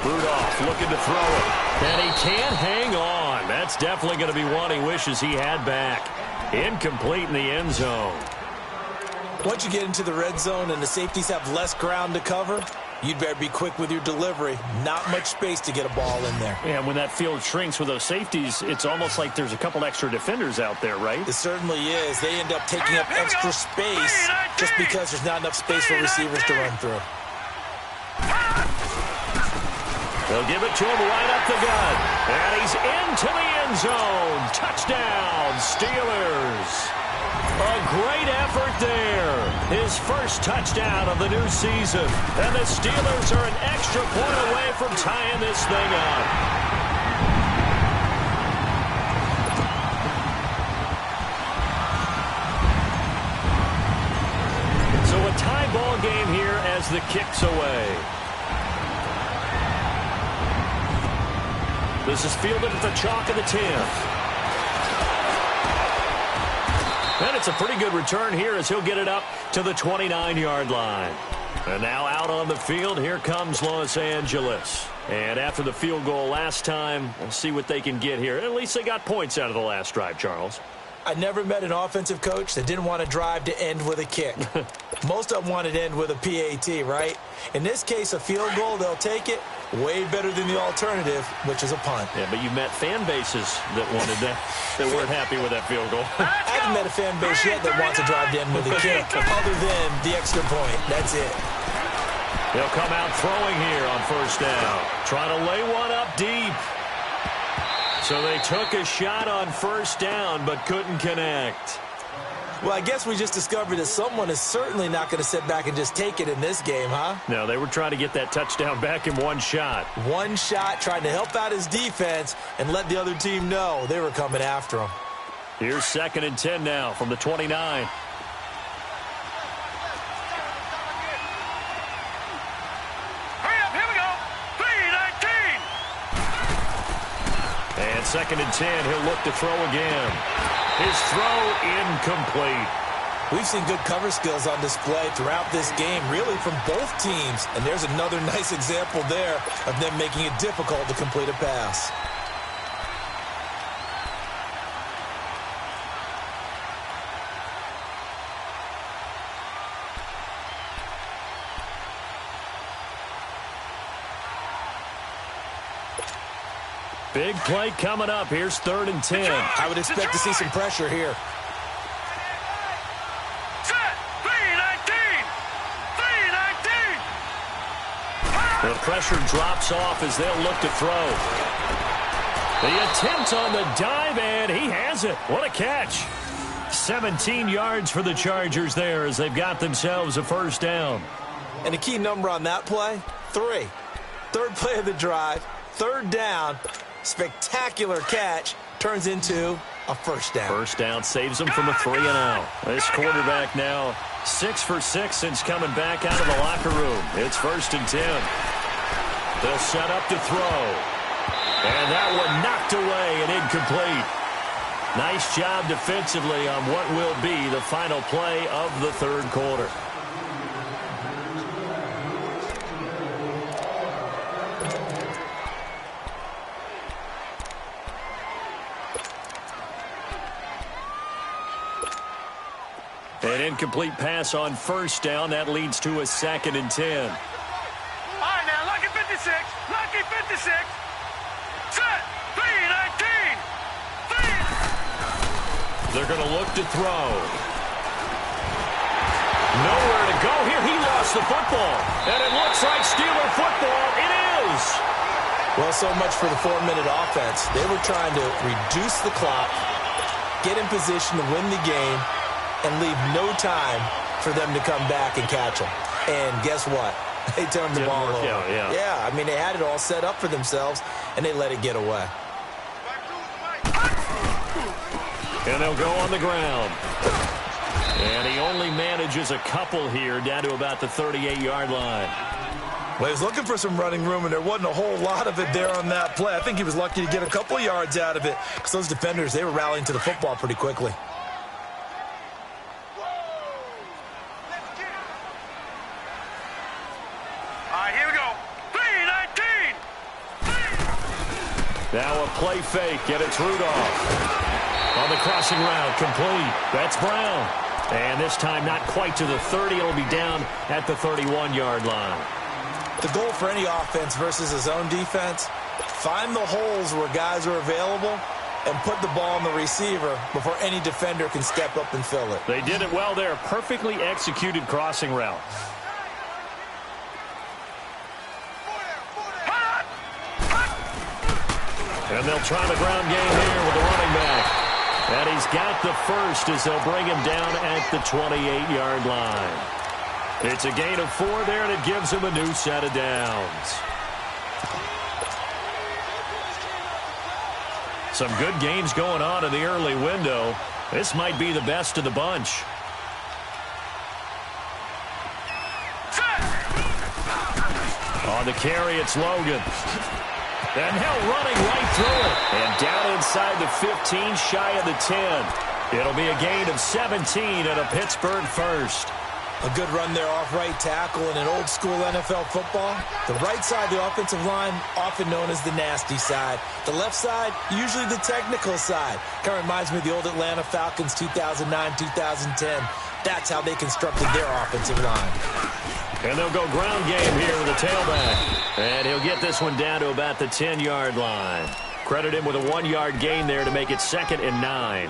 Rudolph looking to throw it. And he can't hang on. That's definitely going to be one he wishes he had back. Incomplete in the end zone. Once you get into the red zone and the safeties have less ground to cover, you'd better be quick with your delivery. Not much space to get a ball in there. Yeah, when that field shrinks with those safeties, it's almost like there's a couple extra defenders out there, right? It certainly is. They end up taking up extra space just because there's not enough space for receivers to run through. They'll give it to him right up the gut. And he's into the end zone. Touchdown, Steelers. A great effort there. His first touchdown of the new season. And the Steelers are an extra point away from tying this thing up. So a tie ball game here as the kick's away. This is fielded at the chalk of the 10. And it's a pretty good return here as he'll get it up to the 29-yard line. And now out on the field, here comes Los Angeles. And after the field goal last time, we'll see what they can get here. At least they got points out of the last drive, Charles. I never met an offensive coach that didn't want to drive to end with a kick. Most of them wanted to end with a PAT, right? In this case, a field goal, they'll take it. Way better than the alternative, which is a punt. Yeah, but you met fan bases that wanted that, that weren't happy with that field goal. I haven't met a fan base yet that wants to drive to end with a kick, other than the extra point. That's it. They'll come out throwing here on first down. Trying to lay one up deep. So they took a shot on first down, but couldn't connect. Well, I guess we just discovered that someone is certainly not going to sit back and just take it in this game, huh? No, they were trying to get that touchdown back in one shot. One shot, trying to help out his defense and let the other team know they were coming after him. Here's 2nd and 10 now from the 29. And 2nd and 10, he'll look to throw again. His throw incomplete. We've seen good cover skills on display throughout this game, really from both teams. And there's another nice example there of them making it difficult to complete a pass. Big play coming up. Here's 3rd and 10. I would expect to see some pressure here. Set. 3-19. The pressure drops off as they'll look to throw. The attempt on the dive, and he has it. What a catch. 17 yards for the Chargers there as they've got themselves a first down. And a key number on that play, 3. Third play of the drive, 3rd down. Spectacular catch turns into a first down. First down saves them from a 3-and-out. This quarterback now 6 for 6 since coming back out of the locker room. It's 1st and 10. They'll set up to throw. And that one knocked away and incomplete. Nice job defensively on what will be the final play of the 3rd quarter. An incomplete pass on first down. That leads to a 2nd and 10. All right, now, lucky 56. Lucky 56. Set. 3-19. They're going to look to throw. Nowhere to go here. He lost the football. And it looks like Steeler football. It is. Well, so much for the 4-minute offense. They were trying to reduce the clock, get in position to win the game, and leave no time for them to come back and catch them. And guess what? They turned the ball over. Yeah, I mean, they had it all set up for themselves, and they let it get away. And they'll go on the ground. And he only manages a couple here down to about the 38-yard line. Well, he was looking for some running room, and there wasn't a whole lot of it there on that play. I think he was lucky to get a couple of yards out of it because those defenders, they were rallying to the football pretty quickly. Now a play fake, and it's Rudolph. On the crossing route, complete. That's Brown. And this time not quite to the 30. It'll be down at the 31-yard line. The goal for any offense versus his own defense, find the holes where guys are available and put the ball on the receiver before any defender can step up and fill it. They did it well there. Perfectly executed crossing route. And they'll try the ground game here with the running back. And he's got the first as they'll bring him down at the 28-yard line. It's a gain of 4 there, and it gives him a new set of downs. Some good games going on in the early window. This might be the best of the bunch. On the carry, it's Logan. And now running right through it. And down inside the 15, shy of the 10. It'll be a gain of 17 and a Pittsburgh first. A good run there off right tackle in an old-school NFL football. The right side of the offensive line, often known as the nasty side. The left side, usually the technical side. Kind of reminds me of the old Atlanta Falcons 2009-2010. That's how they constructed their offensive line. And they'll go ground game here with the tailback. And he'll get this one down to about the 10-yard line. Credit him with a 1-yard gain there to make it 2nd and 9.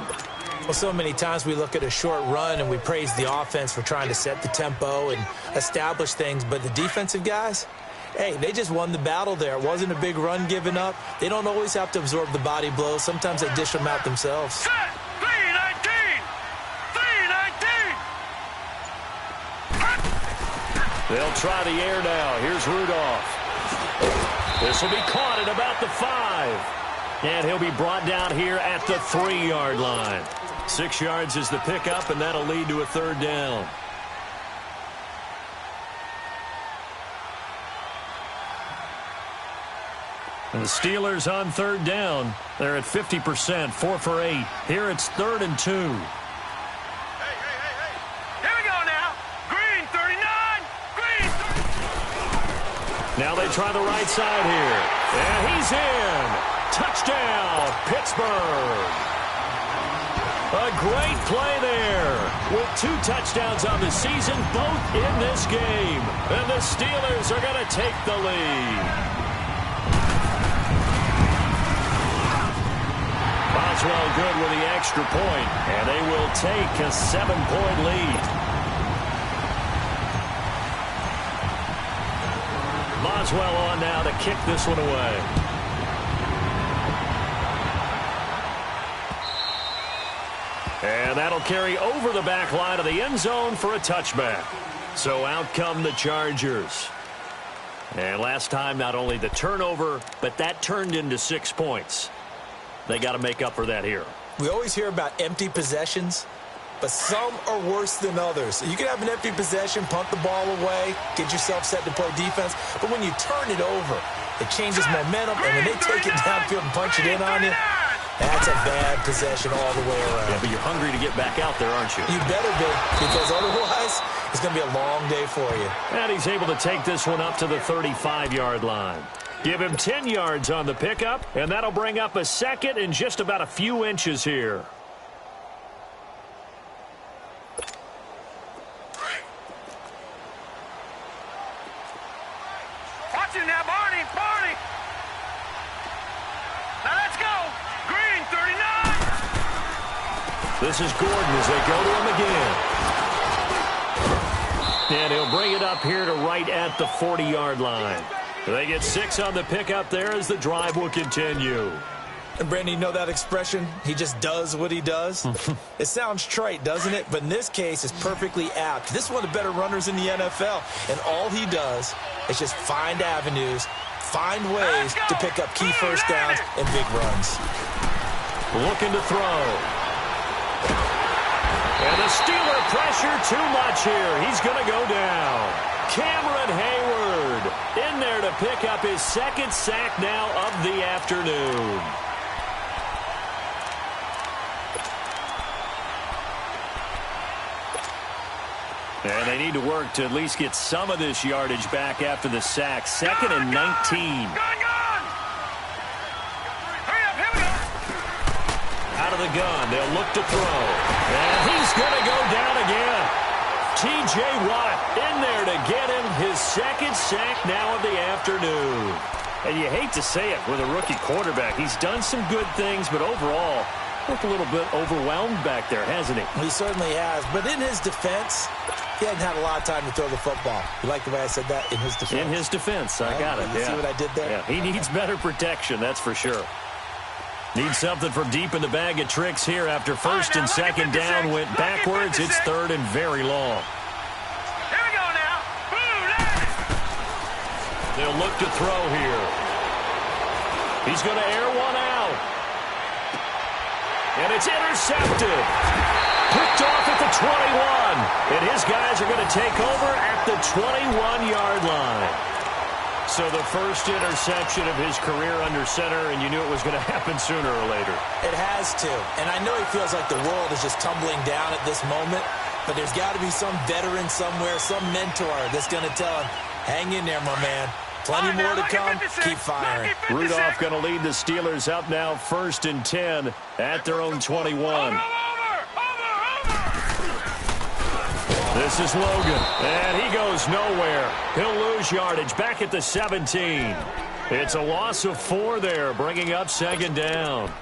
Well, so many times we look at a short run and we praise the offense for trying to set the tempo and establish things. But the defensive guys, hey, they just won the battle there. It wasn't a big run given up. They don't always have to absorb the body blows. Sometimes they dish them out themselves. Set! 319! 319! They'll try the air now. Here's Rudolph. This will be caught at about the 5. And he'll be brought down here at the 3-yard line. 6 yards is the pickup, and that'll lead to a 3rd down. And the Steelers on 3rd down. They're at 50%, 4 for 8. Here it's 3rd and 2. Hey. Here we go now. Green, 39. Green, 30. Now they try the right side here. And he's in. Touchdown, Pittsburgh. A great play there. With 2 touchdowns on the season, both in this game. And the Steelers are going to take the lead. Boswell good with the extra point, and they will take a 7-point lead. Boswell on now to kick this one away. And that'll carry over the back line of the end zone for a touchback. So out come the Chargers. And last time, not only the turnover, but that turned into 6 points. They got to make up for that here. We always hear about empty possessions, but some are worse than others. You can have an empty possession, punt the ball away, get yourself set to play defense, but when you turn it over, it changes momentum, and when they take it downfield and punch it in on you, that's a bad possession all the way around. Yeah, but you're hungry to get back out there, aren't you? You better be, because otherwise it's going to be a long day for you. And he's able to take this one up to the 35-yard line. Give him 10 yards on the pickup, and that'll bring up a 2nd and just about a few inches here. Watch him now, Barney. Now let's go. Green, 39. This is Gordon as they go to him again. And he'll bring it up here to right at the 40-yard line. They get 6 on the pickup there as the drive will continue. And, Brandon, you know that expression? He just does what he does? It sounds trite, doesn't it? But in this case, it's perfectly apt. This is one of the better runners in the NFL. And all he does is just find avenues, find ways to pick up key first downs and big runs. Looking to throw. And the Steeler pressure too much here. He's going to go down. Cameron Hayward in there to pick up his 2nd sack now of the afternoon. And they need to work to at least get some of this yardage back after the sack. 2nd and 19. Gone! Hurry up, here we go. Out of the gun, they'll look to throw. And he's going to go down again. T.J. Watt in there to get him his 2nd sack now of the afternoon. And you hate to say it with a rookie quarterback. He's done some good things, but overall, looked a little bit overwhelmed back there, hasn't he? He certainly has. But in his defense, he hadn't had a lot of time to throw the football. You like the way I said that? In his defense. In his defense. I got it. You see what I did there? Yeah, he needs better protection, that's for sure. Needs something from deep in the bag of tricks here after 1st and 2nd down went backwards. It's 3rd and very long. Here we go now. They'll look to throw here. He's going to air one out. And it's intercepted. Picked off at the 21. And his guys are going to take over at the 21-yard line. So the first interception of his career under center, and you knew it was going to happen sooner or later. It has to. And I know he feels like the world is just tumbling down at this moment, but there's got to be some veteran somewhere, some mentor that's going to tell him, hang in there, my man. Plenty more to come. Keep firing. Rudolph going to lead the Steelers up now 1st and 10 at their own 21. This is Logan, and he goes nowhere. He'll lose yardage back at the 17. It's a loss of 4 there, bringing up 2nd down.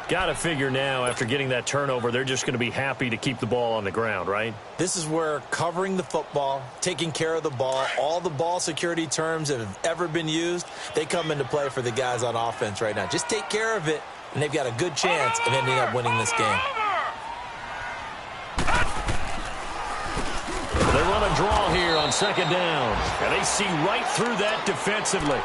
Got to figure now, after getting that turnover, they're just going to be happy to keep the ball on the ground, right? This is where covering the football, taking care of the ball, all the ball security terms that have ever bbeen used, they come into play for the guys on offense right now. Just take care of it, and they've got a good chance of ending up winning this game. They run a draw here on 2nd down, and they see right through that defensively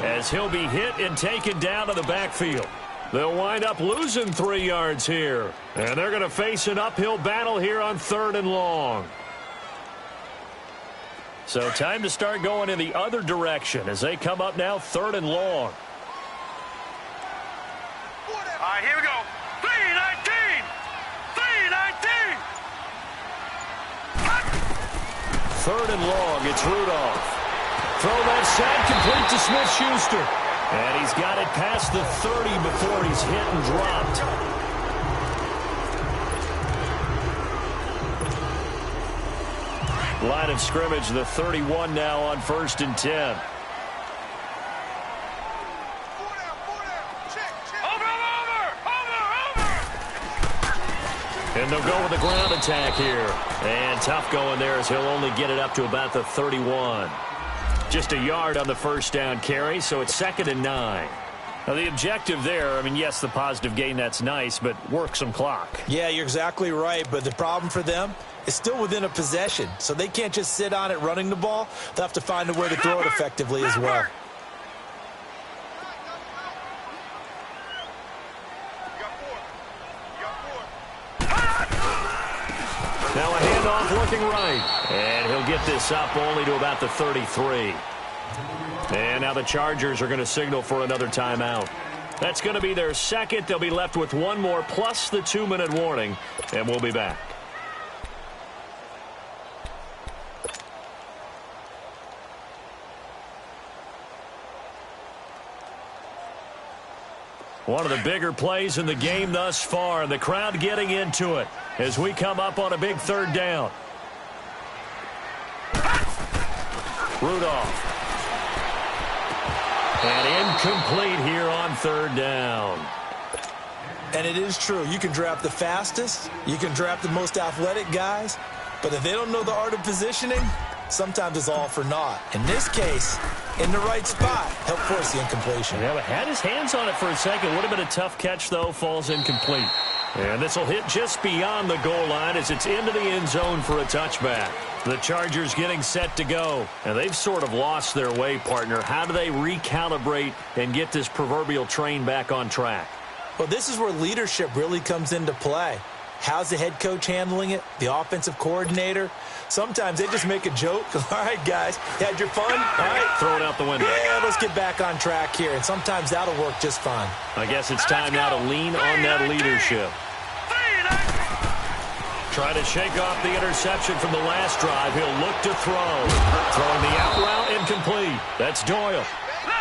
as he'll be hit and taken down to the backfield. They'll wind up losing 3 yards here, and they're going to face an uphill battle here on 3rd and long. So time to start going in the other direction as they come up now 3rd and long. All right, here we go. 3-19. 3-19. 3rd and long, it's Rudolph. Throw that side complete to Smith-Schuster. And he's got it past the 30 before he's hit and dropped. Line of scrimmage, the 31 now on 1st and 10. And they'll go with the ground attack here. And tough going there as he'll only get it up to about the 31. Just a yard on the 1st down carry, so it's 2nd and 9. Now, the objective there, I mean, yes, the positive gain, that's nice, but work some clock. Yeah, you're exactly right, but the problem for them is still within a possession, so they can't just sit on it running the ball. They'll have to find a way to throw it effectively as well. Now a handoff looking right. And he'll get this up only to about the 33. And now the Chargers are going to signal for another timeout. That's going to be their second. They'll be left with 1 more plus the 2-minute warning. And we'll be back. One of the bigger plays in the game thus far, and the crowd getting into it as we come up on a big 3rd down. Rudolph. And incomplete here on 3rd down. And it is true. You can draft the fastest. You can draft the most athletic guys. But if they don't know the art of positioning, sometimes it's all for naught. In this case, in the right spot, help force the incompletion. Yeah, but had his hands on it for a second. Would have been a tough catch, though. Falls incomplete. And this will hit just beyond the goal line as it's into the end zone for a touchback. The Chargers getting set to go. And they've sort of lost their way, partner. How do they recalibrate and get this proverbial train back on track? Well, this is where leadership really comes into play. How's the head coach handling it? The offensive coordinator? Sometimes they just make a joke. All right, guys, you had your fun? All right. Throw it out the window. Yeah, let's get back on track here. And sometimes that'll work just fine. I guess it's time now to lean on that leadership. Try to shake off the interception from the last drive. He'll look to throw. Throwing the out route incomplete. That's Doyle.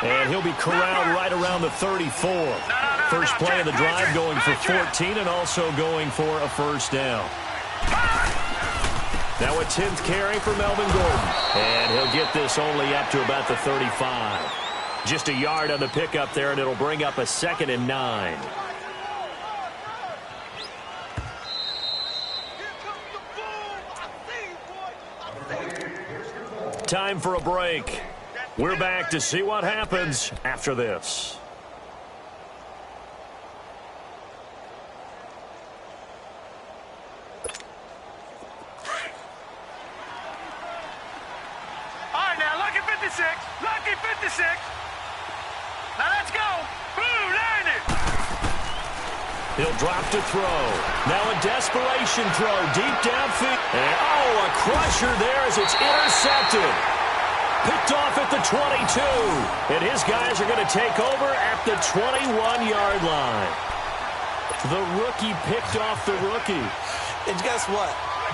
And he'll be corralled right around the 34. First play of the drive going for 14 and also going for a 1st down. Now a 10th carry for Melvin Gordon. And he'll get this only up to about the 35. Just a yard on the pickup there, and it'll bring up a 2nd and 9. Time for a break. We're back to see what happens after this. All right, now, lucky 56. Lucky 56. Now, let's go. Boom, landed. He'll drop to throw. Now a desperation throw deep downfield. And, oh, a crusher there as it's intercepted. Picked off at the 22. And his guys are going to take over at the 21-yard line. The rookie picked off the rookie. And guess what?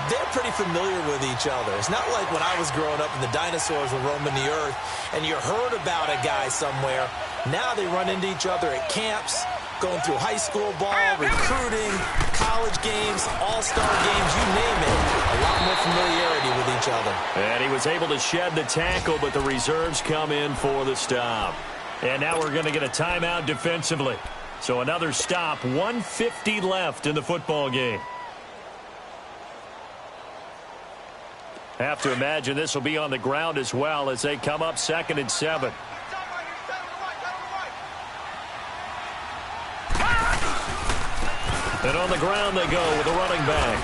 They're pretty familiar with each other. It's not like when I was growing up and the dinosaurs were roaming the earth and you heard about a guy somewhere. Now they run into each other at camps, going through high school ball, recruiting, college games, all-star games, you name it. A lot more familiarity with each other. And he was able to shed the tackle, but the reserves come in for the stop. And now we're going to get a timeout defensively. So another stop, 1:50 left in the football game. Have to imagine this will be on the ground as well as they come up 2nd and 7. And on the ground they go with a running back.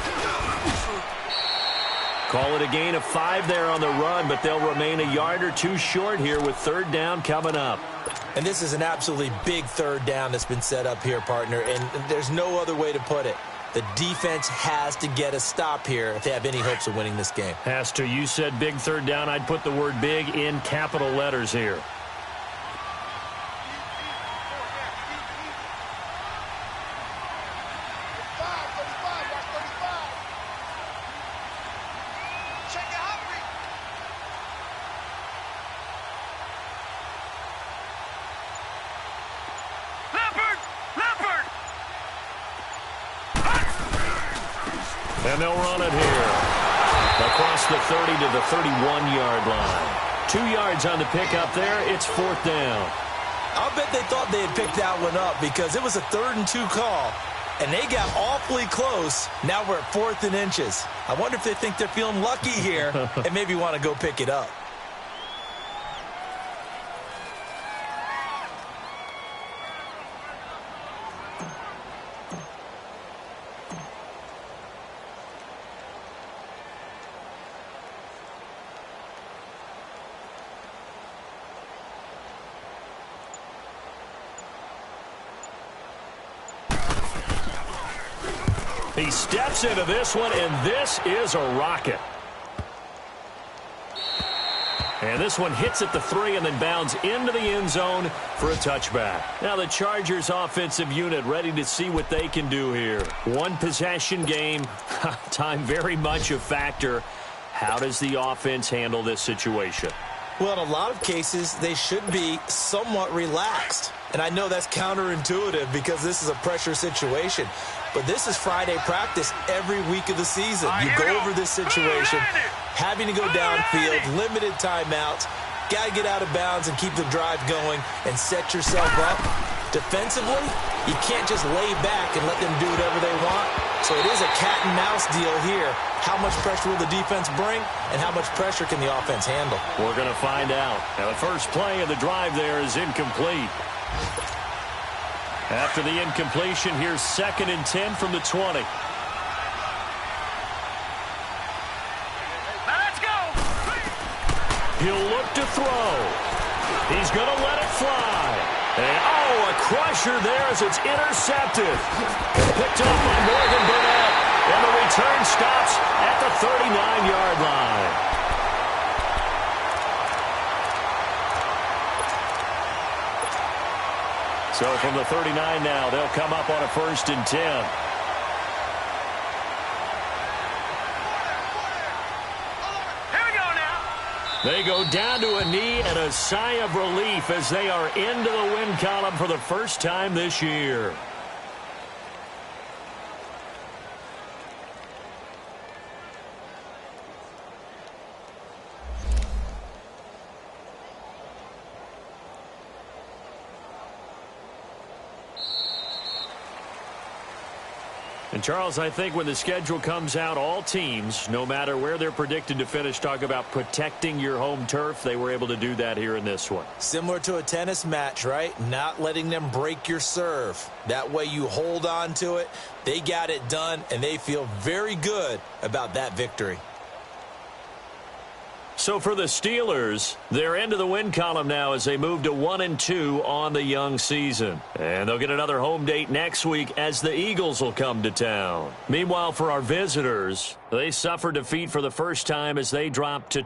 Call it a gain of 5 there on the run, but they'll remain a yard or two short here with 3rd down coming up. And this is an absolutely big 3rd down that's been set up here, partner, and there's no other way to put it. The defense has to get a stop here if they have any hopes of winning this game. Has to. You said big 3rd down. I'd put the word big in capital letters here. And they'll run it here. Across the 30 to the 31-yard line. 2 yards on the pickup there. It's 4th down. I'll bet they thought they had picked that one up because it was a 3rd and 2 call. And they got awfully close. Now we're at 4th and inches. I wonder if they think they're feeling lucky here and maybe want to go pick it up. He steps into this one, and this is a rocket. And this one hits at the 3 and then bounds into the end zone for a touchback. Now the Chargers offensive unit ready to see what they can do here. One possession game, time very much a factor. How does the offense handle this situation? Well, in a lot of cases, they should be somewhat relaxed. And I know that's counterintuitive because this is a pressure situation. But this is Friday practice every week of the season. You go over this situation, having to go downfield, limited timeouts, got to get out of bounds and keep the drive going and set yourself up. Defensively, you can't just lay back and let them do whatever they want. So it is a cat and mouse deal here. How much pressure will the defense bring and how much pressure can the offense handle? We're going to find out. Now the first play of the drive there is incomplete. After the incompletion, here's 2nd and 10 from the 20. Let's go. He'll look to throw. He's going to let it fly. And, oh, a crusher there as it's intercepted. Picked off by Morgan Burnett. And the return stops at the 39-yard line. So from the 39 now, they'll come up on a 1st and 10. They go down to a knee and a sigh of relief as they are into the win column for the first time this year. And, Charles, I think when the schedule comes out, all teams, no matter where they're predicted to finish, talk about protecting your home turf. They were able to do that here in this one. Similar to a tennis match, right? Not letting them break your serve. That way you hold on to it. They got it done, and they feel very good about that victory. So for the Steelers, they're into the win column now as they move to 1-2 on the young season. And they'll get another home date next week as the Eagles will come to town. Meanwhile, for our visitors, they suffered defeat for the first time as they dropped to